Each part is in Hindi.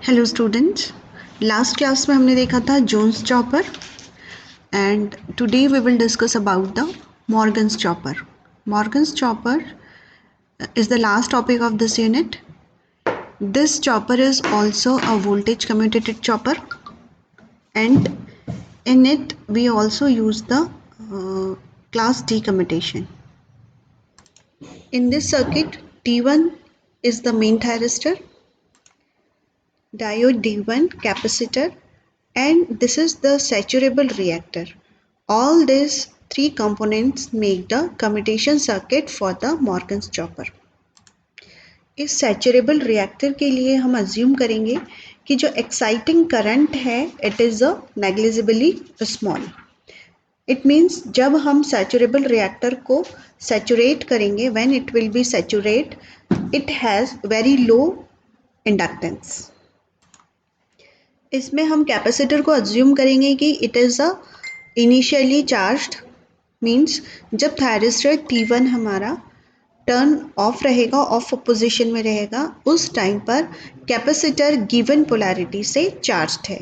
हेलो स्टूडेंट्स, लास्ट क्लास में हमने देखा था Jones chopper and today we will discuss about the Morgan's chopper. Morgan's chopper is the last topic of this unit. This chopper is also a voltage commutated chopper, and in it we also use the class D commutation. In this circuit, T1 is the main thyristor, diode D1, capacitor, and this is the saturable reactor. All these three components make the commutation circuit for the Morgan's chopper. इस सैचुरेबल रिएक्टर के लिए हम अज्यूम करेंगे कि जो एक्साइटिंग करंट है it is a negligibly small. It means जब हम सैचुरेबल रिएक्टर को सैचुरेट करेंगे, when it will be saturate, it has very low inductance. इसमें हम कैपेसिटर को अज्यूम करेंगे कि it is a initially charged. Means जब थायरिस्टर T1 हमारा टर्न ऑफ रहेगा, ऑफ पोजीशन में रहेगा, उस टाइम पर कैपेसिटर गिवन पोलैरिटी से चार्ज्ड है.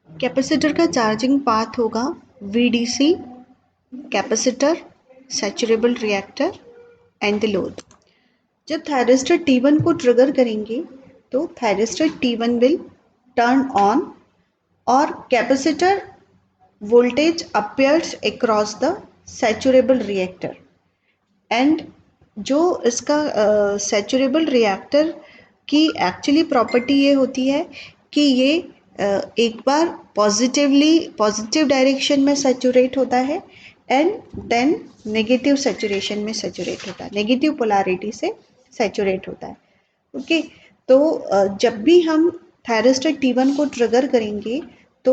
कैपेसिटर का चार्जिंग पाथ होगा VDC, capacitor, saturable reactor and the load. जब थायरिस्टर T1 को ट्रिगर करेंगे तो thyristor T1 will turn on or capacitor voltage appears across the saturable reactor. and जो इसका सैचुरेबल रिएक्टर की एक्चुअली प्रॉपर्टी ये होती है कि ये एक बार पॉजिटिव डायरेक्शन में सैचुरेट होता है एंड देन नेगेटिव सैचुरेशन में सैचुरेट होता है, नेगेटिव पोलैरिटी से सैचुरेट होता है. ओके, तो जब भी हम थायरिस्टर T1 को ट्रिगर करेंगे तो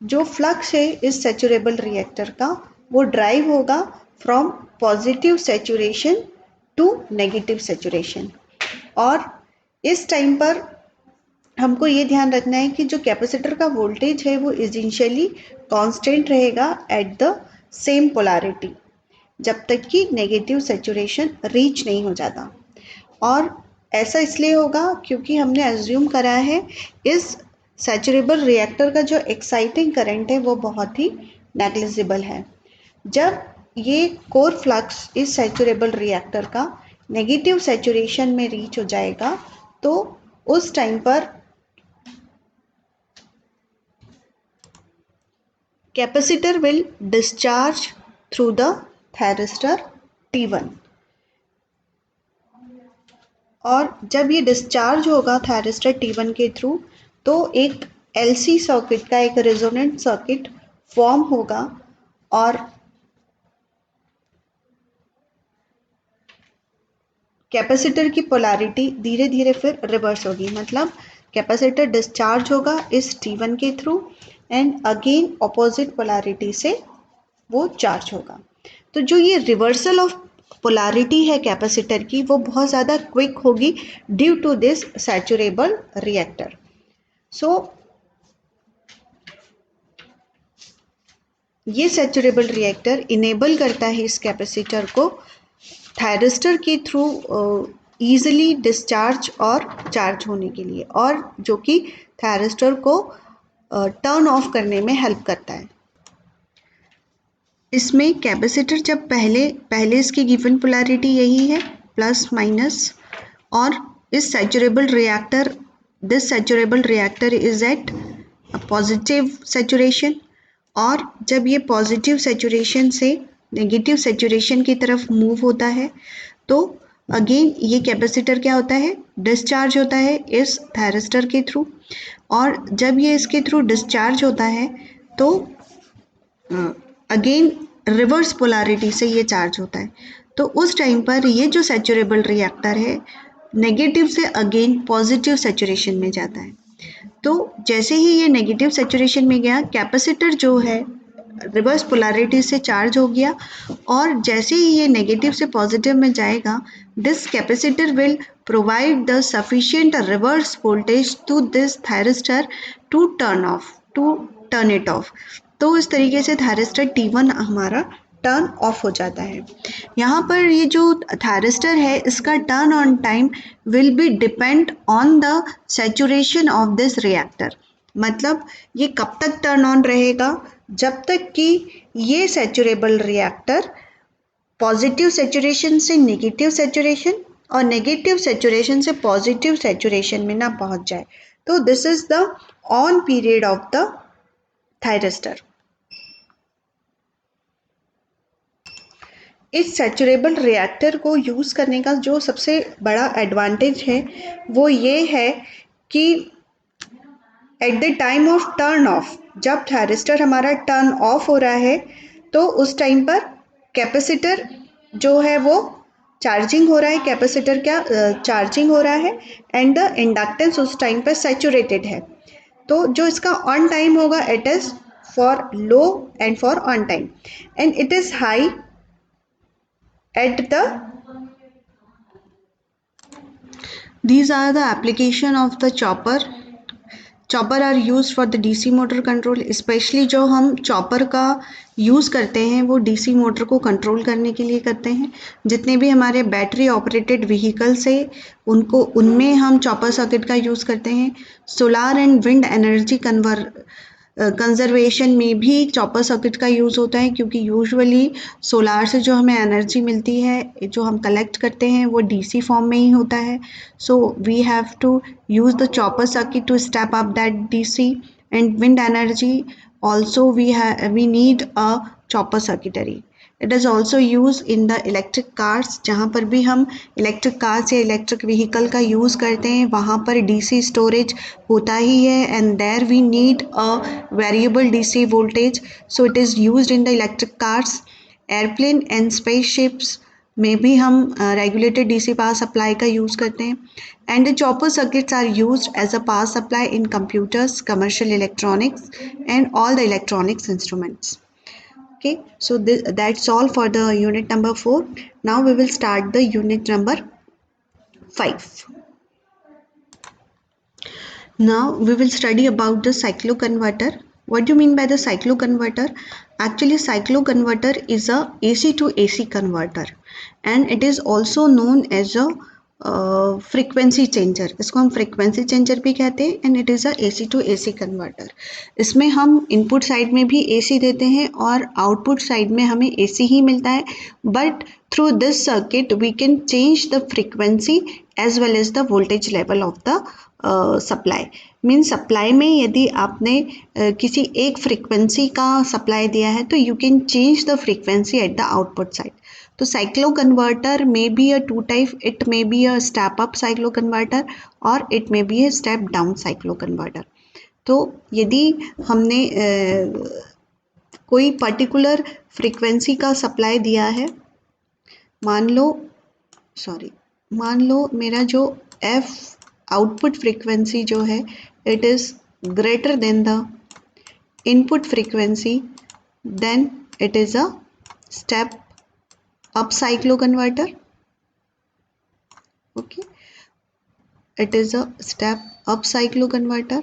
जो फ्लक्स है इस सैचुरेबल रिएक्टर का वो ड्राइव होगा from positive saturation to negative saturation. और इस टाइम पर हमको ये ध्यान रखना है कि जो कैपेसिटर का वोल्टेज है वो इनिशियली कांस्टेंट रहेगा एट द सेम पोलैरिटी जब तक कि नेगेटिव सैचुरेशन रीच नहीं हो जाता. और ऐसा इसलिए होगा क्योंकि हमने अज्यूम करा है इस सैचुरेबल रिएक्टर का जो एक्साइटिंग करंट है वो बहुत ही नेग्लिजिबल है. जब ये कोर फ्लक्स इस सैचुरेबल रिएक्टर का नेगेटिव सैचुरेशन में रीच हो जाएगा तो उस टाइम पर capacitor will discharge through the thyristor T1. और जब ये डिस्चार्ज होगा थायरिस्टर T1 के थ्रू तो एक LC सर्किट का एक रेजोनेंट सर्किट फॉर्म होगा और कैपेसिटर की पोलैरिटी धीरे धीरे फिर रिवर्स होगी. मतलब कैपेसिटर डिस्चार्ज होगा इस T1 के through and again opposite polarity से वो चार्ज होगा. तो जो ये रिवर्सल ऑफ पोलैरिटी है कैपेसिटर की वो बहुत ज़्यादा क्विक होगी due to this saturable reactor. सो ये सैचुरेबल रिएक्टर इनेबल करता है इस कैपेसिटर को थायरिस्टर के थ्रू ईजिली डिस्चार्ज और चार्ज होने के लिए, और जो कि थायरिस्टर को टर्न ऑफ करने में हेल्प करता है. इसमें कैपेसिटर जब पहले इसकी गिवन पोलैरिटी यही है प्लस माइनस, और इस saturable reactor this saturable reactor is at positive saturation. और जब ये पॉजिटिव सैचुरेशन से नेगेटिव सैचुरेशन की तरफ मूव होता है तो अगेन ये कैपेसिटर क्या होता है, डिस्चार्ज होता है इस थायरिस्टर के थ्रू. और जब ये इसके थ्रू डिस्चार्ज होता है तो अगेन रिवर्स पोलैरिटी से ये चार्ज होता है. तो उस टाइम पर ये जो सैचुरेबल रिएक्टर है नेगेटिव से अगेन पॉजिटिव सैचुरेशन में जाता है. तो जैसे ही ये नेगेटिव सैचुरेशन में गया कैपेसिटर जो है रिवर्स पोलैरिटी से चार्ज हो गया, और जैसे ही ये नेगेटिव से पॉजिटिव में जाएगा this capacitor will provide the sufficient reverse voltage to this thyristor to turn it off. तो इस तरीके से थायरिस्टर T1 हमारा टर्न ऑफ हो जाता है। यहाँ पर ये जो थायरिस्टर है इसका turn on time will be depend on the saturation of this reactor. मतलब ये कब तक टर्न ऑन रहेगा, जब तक कि ये सैचुरेबल रिएक्टर पॉजिटिव सैचुरेशन से नेगेटिव सैचुरेशन और नेगेटिव सैचुरेशन से पॉजिटिव सैचुरेशन में ना पहुंच जाए। तो this is the on period of the thyristor. इस सैचुरेबल रिएक्टर को यूज़ करने का जो सबसे बड़ा एडवांटेज है वो ये है कि at the time of turn off, जब थायरिस्टर हमारा टर्न ऑफ हो रहा है तो उस टाइम पर कैपेसिटर जो है वो चार्जिंग हो रहा है, कैपेसिटर क्या चार्जिंग हो रहा है एंड द इंडक्टेंस उस टाइम पर सैचुरेटेड है। तो जो इसका ऑन टाइम होगा it is for low and for on time and it is high at the these are the application of the chopper are used for the DC motor control। Specially जो हम चॉपर का यूज़ करते हैं वो DC मोटर को कंट्रोल करने के लिए करते हैं। जितने भी हमारे बैटरी ऑपरेटेड व्हीकल्स है उनको उनमें हम चॉपर सर्किट का यूज़ करते हैं। Solar and wind energy conservation में भी चॉपर सर्किट का यूज़ होता है, क्योंकि यूजुअली सोलार से जो हमें एनर्जी मिलती है जो हम कलेक्ट करते हैं वो डीसी फॉर्म में ही होता है। So we have to use the chopper circuit to step up that DC and wind energy also we need a chopper circuitry। It is also use in the electric cars. जहाँ पर भी हम इलेक्ट्रिक कार्स या इलेक्ट्रिक व्हीकल का यूज़ करते हैं वहाँ पर डीसी स्टोरेज होता ही है and there we need a variable DC voltage, so it is used in the electric cars. Airplane and spaceships में भी हम रेगुलेटेड डीसी पावर सप्लाई का यूज़ करते हैं and the chopper circuits are used as a power supply in computers, commercial electronics and all the electronics instruments. Okay, so that's all for the unit number 4. Now we will start the unit number 5. Now we will study about the cycloconverter. What do you mean by the cycloconverter? Actually, cycloconverter is a AC to AC converter and it is also known as a frequency changer. इसको हम फ्रीक्वेंसी चेंजर भी कहते हैं and it is a AC to AC converter. इसमें हम इनपुट साइड में भी एसी देते हैं और आउटपुट साइड में हमें एसी ही मिलता है, but through this circuit we can change the frequency as well as the voltage level of the supply. Mean supply में यदि आपने किसी एक फ्रीक्वेंसी का सप्लाई दिया है तो you can change the frequency at the output side. तो साइक्लो कन्वर्टर में be a two type, it may be a step up cyclo converter और it may be a step down cyclo converter. तो यदि हमने कोई पर्टिकुलर फ्रीक्वेंसी का सप्लाई दिया है, मान लो मेरा जो एफ आउटपुट फ्रीक्वेंसी जो है it is greater than the input frequency, then it is a step up cyclo converter। okay, it is a step up cyclo converter।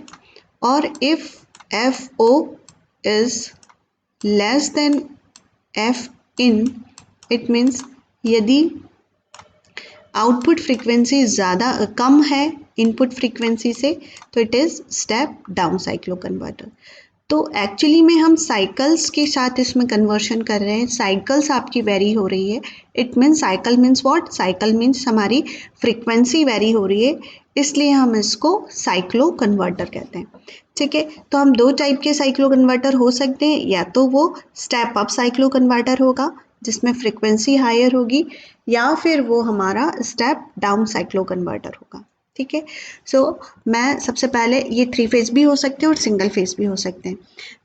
or if FO is less than F in, it means यदि आउटपुट फ्रीक्वेंसी ज़्यादा कम है इनपुट फ्रीक्वेंसी से तो it is step down cyclo converter. तो एक्चुअली में हम साइकिल्स के साथ इसमें कन्वर्शन कर रहे हैं। साइकिल्स आपकी वेरी हो रही है, it means cycle means what, cycle means हमारी फ्रीक्वेंसी वेरी हो रही है, इसलिए हम इसको साइक्लो कन्वर्टर कहते हैं। ठीक है, तो हम दो टाइप के साइक्लो कन्वर्टर हो सकते हैं, या तो वो स्टेप अप साइक्लो कन्वर्टर होगा जिसमें फ्रीक्वेंसी हायर होगी, या फिर वो हमारा स्टेप डाउन साइक्लो कन्वर्टर होगा। ठीक है, सो मैं सबसे पहले ये 3 फेज भी हो सकते हैं और सिंगल फेज भी हो सकते हैं।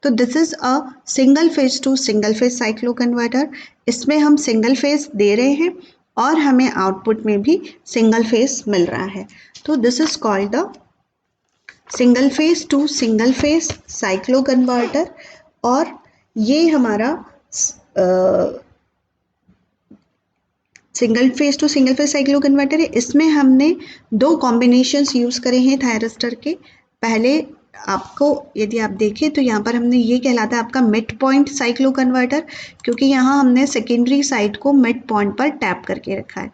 तो this is a single phase two single phase cyclo converter. इसमें हम सिंगल फेज दे रहे हैं और हमें आउटपुट में भी सिंगल फेज मिल रहा है, तो this is called the single phase two single phase cyclo converter. और ये हमारा single phase two single phase cyclo converter है। इसमें हमने दो कॉम्बिनेशंस यूज़ करे हैं थायरिस्टर के। पहले आपको यदि आप देखें तो यहाँ पर हमने ये कहलाता है आपका मिड पॉइंट साइक्लो कन्वर्टर, क्योंकि यहाँ हमने सेकेंडरी साइड को मिड पॉइंट पर टैप करके रखा है।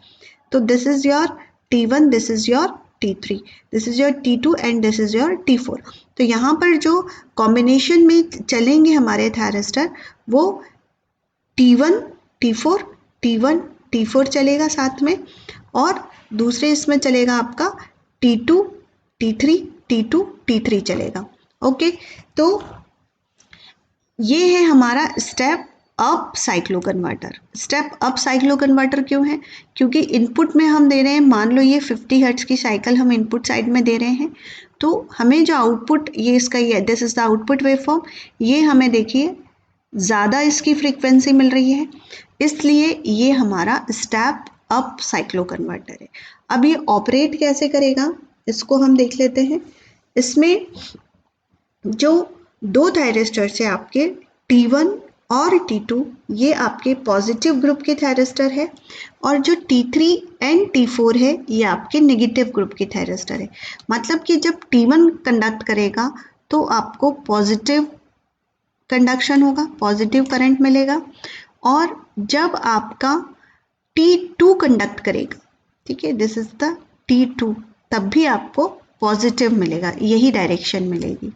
तो this is your T1, this is your T3, this is your T2 and this is your T4। तो यहाँ पर जो कॉम्बिनेशन में चलेंगे हमारे थायरिस्टर वो T1 T4 T1 T4 चलेगा साथ में, और दूसरे इसमें चलेगा आपका T2 T3 T2 T3 चलेगा। ओके, तो ये है हमारा step up cyclo converter. Step up cyclo converter क्यों है? क्योंकि इनपुट में हम दे रहे हैं, मान लो ये 50 हर्ट्ज की साइकिल हम इनपुट साइड में दे रहे हैं, तो हमें जो आउटपुट ये इसका ये this is the output waveform, ये हमें देखिए ज़्यादा इसकी फ्रीक्वेंसी मिल रही है, इसलिए ये हमारा स्टेप अप साइक्लो कन्वर्टर है। अब ये ऑपरेट कैसे करेगा इसको हम देख लेते हैं। इसमें जो दो थायरिस्टर है आपके T1 और T2, ये आपके पॉजिटिव ग्रुप के थायरिस्टर है, और जो T3 एंड T4 है ये आपके नेगेटिव ग्रुप के थायरिस्टर है। मतलब कि जब T1 कंडक्ट करेगा तो आपको पॉजिटिव कंडक्शन होगा, पॉजिटिव करंट मिलेगा, और जब आपका T2 कंडक्ट करेगा, ठीक है, दिस इज द T2, तब भी आपको पॉजिटिव मिलेगा, यही डायरेक्शन मिलेगी।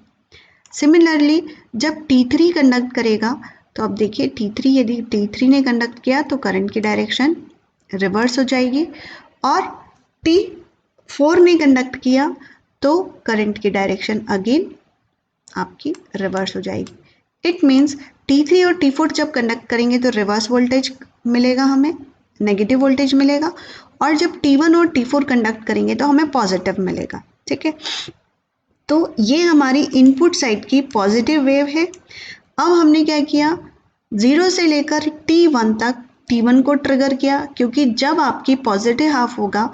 सिमिलरली जब T3 कंडक्ट करेगा तो अब देखिए T3, यदि T3 ने कंडक्ट किया तो करंट की डायरेक्शन रिवर्स हो जाएगी, और T4 ने कंडक्ट किया तो करंट की डायरेक्शन अगेन आपकी रिवर्स हो जाएगी। इट मीन्स T3 और T4 जब कंडक्ट करेंगे तो रिवर्स वोल्टेज मिलेगा, हमें नेगेटिव वोल्टेज मिलेगा, और जब T1 और T4 कंडक्ट करेंगे तो हमें पॉजिटिव मिलेगा। ठीक है, तो ये हमारी इनपुट साइड की पॉजिटिव वेव है। अब हमने क्या किया, 0 से लेकर T1 तक T1 को ट्रिगर किया, क्योंकि जब आपकी पॉजिटिव हाफ होगा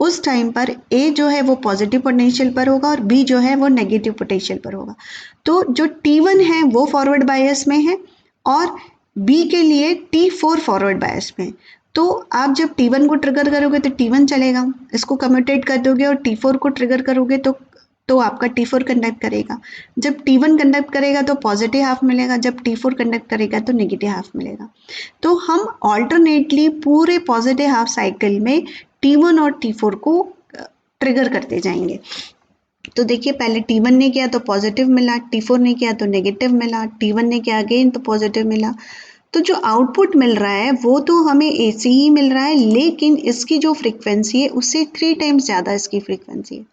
उस टाइम पर A जो है वो पॉजिटिव पोटेंशियल पर होगा और B जो है वो नेगेटिव पोटेंशियल पर होगा। तो जो T1 है वो फॉरवर्ड बायस में है और B के लिए T4 फॉरवर्ड बायस में। तो आप जब T1 को ट्रिगर करोगे तो T1 चलेगा, इसको कम्यूटेट कर दोगे, और T4 को ट्रिगर करोगे तो आपका T4 कंडक्ट करेगा। जब T1 कंडक्ट करेगा तो पॉजिटिव हाफ मिलेगा, जब T4 कंडक्ट करेगा तो नेगेटिव हाफ मिलेगा। तो हम ऑल्टरनेटली पूरे पॉजिटिव हाफ साइकिल में T1 और T4 को ट्रिगर करते जाएंगे। तो देखिए, पहले T1 ने किया तो पॉजिटिव मिला, T4 ने किया तो नेगेटिव मिला, T1 ने किया अगेन तो पॉजिटिव मिला। तो जो आउटपुट मिल रहा है वो तो हमें AC ही मिल रहा है, लेकिन इसकी जो फ्रीक्वेंसी है उससे 3 टाइम्स ज़्यादा इसकी फ्रीक्वेंसी है।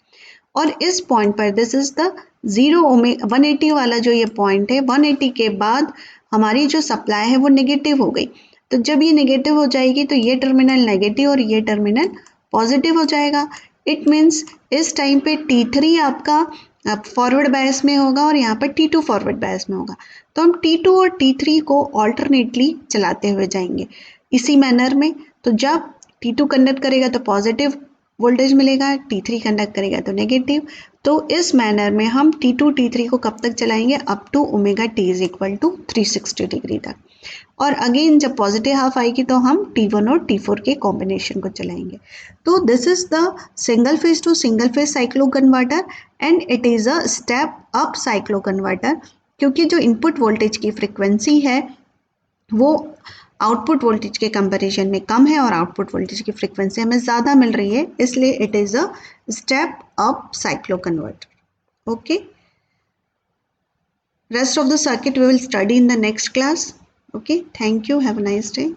और इस पॉइंट पर दिस इज द 180 वाला जो ये पॉइंट है, 180 के बाद हमारी जो सप्लाई है वो नेगेटिव हो गई। तो जब ये नेगेटिव हो जाएगी तो ये टर्मिनल नेगेटिव और ये टर्मिनल पॉजिटिव हो जाएगा। इट मीन्स इस टाइम पे T3 आपका फॉरवर्ड बायस में होगा और यहाँ पर T2 फॉरवर्ड बायस में होगा। तो हम T2 और T3 को ऑल्टरनेटली चलाते हुए जाएंगे इसी मैनर में। तो जब T2 कंडक्ट करेगा तो पॉजिटिव वोल्टेज मिलेगा, T3 कंडक्ट करेगा तो नेगेटिव। तो इस मैनर में हम T2 T3 को कब तक चलाएंगे, up to omega T is equal to 360 degree तक। और अगेन जब पॉजिटिव हाफ आएगी तो हम T1 और T4 के कॉम्बिनेशन को चलाएंगे। तो this is the single phase two single phase cyclo converter and it is a step up cyclo converter, क्योंकि जो इनपुट वोल्टेज की फ्रिक्वेंसी है वो आउटपुट वोल्टेज के कंपैरिजन में कम है और आउटपुट वोल्टेज की फ्रीक्वेंसी हमें ज़्यादा मिल रही है, इसलिए it is a step up cyclo converter. Okay, rest of the circuit we will study in the next class. Okay, thank you, have a nice day.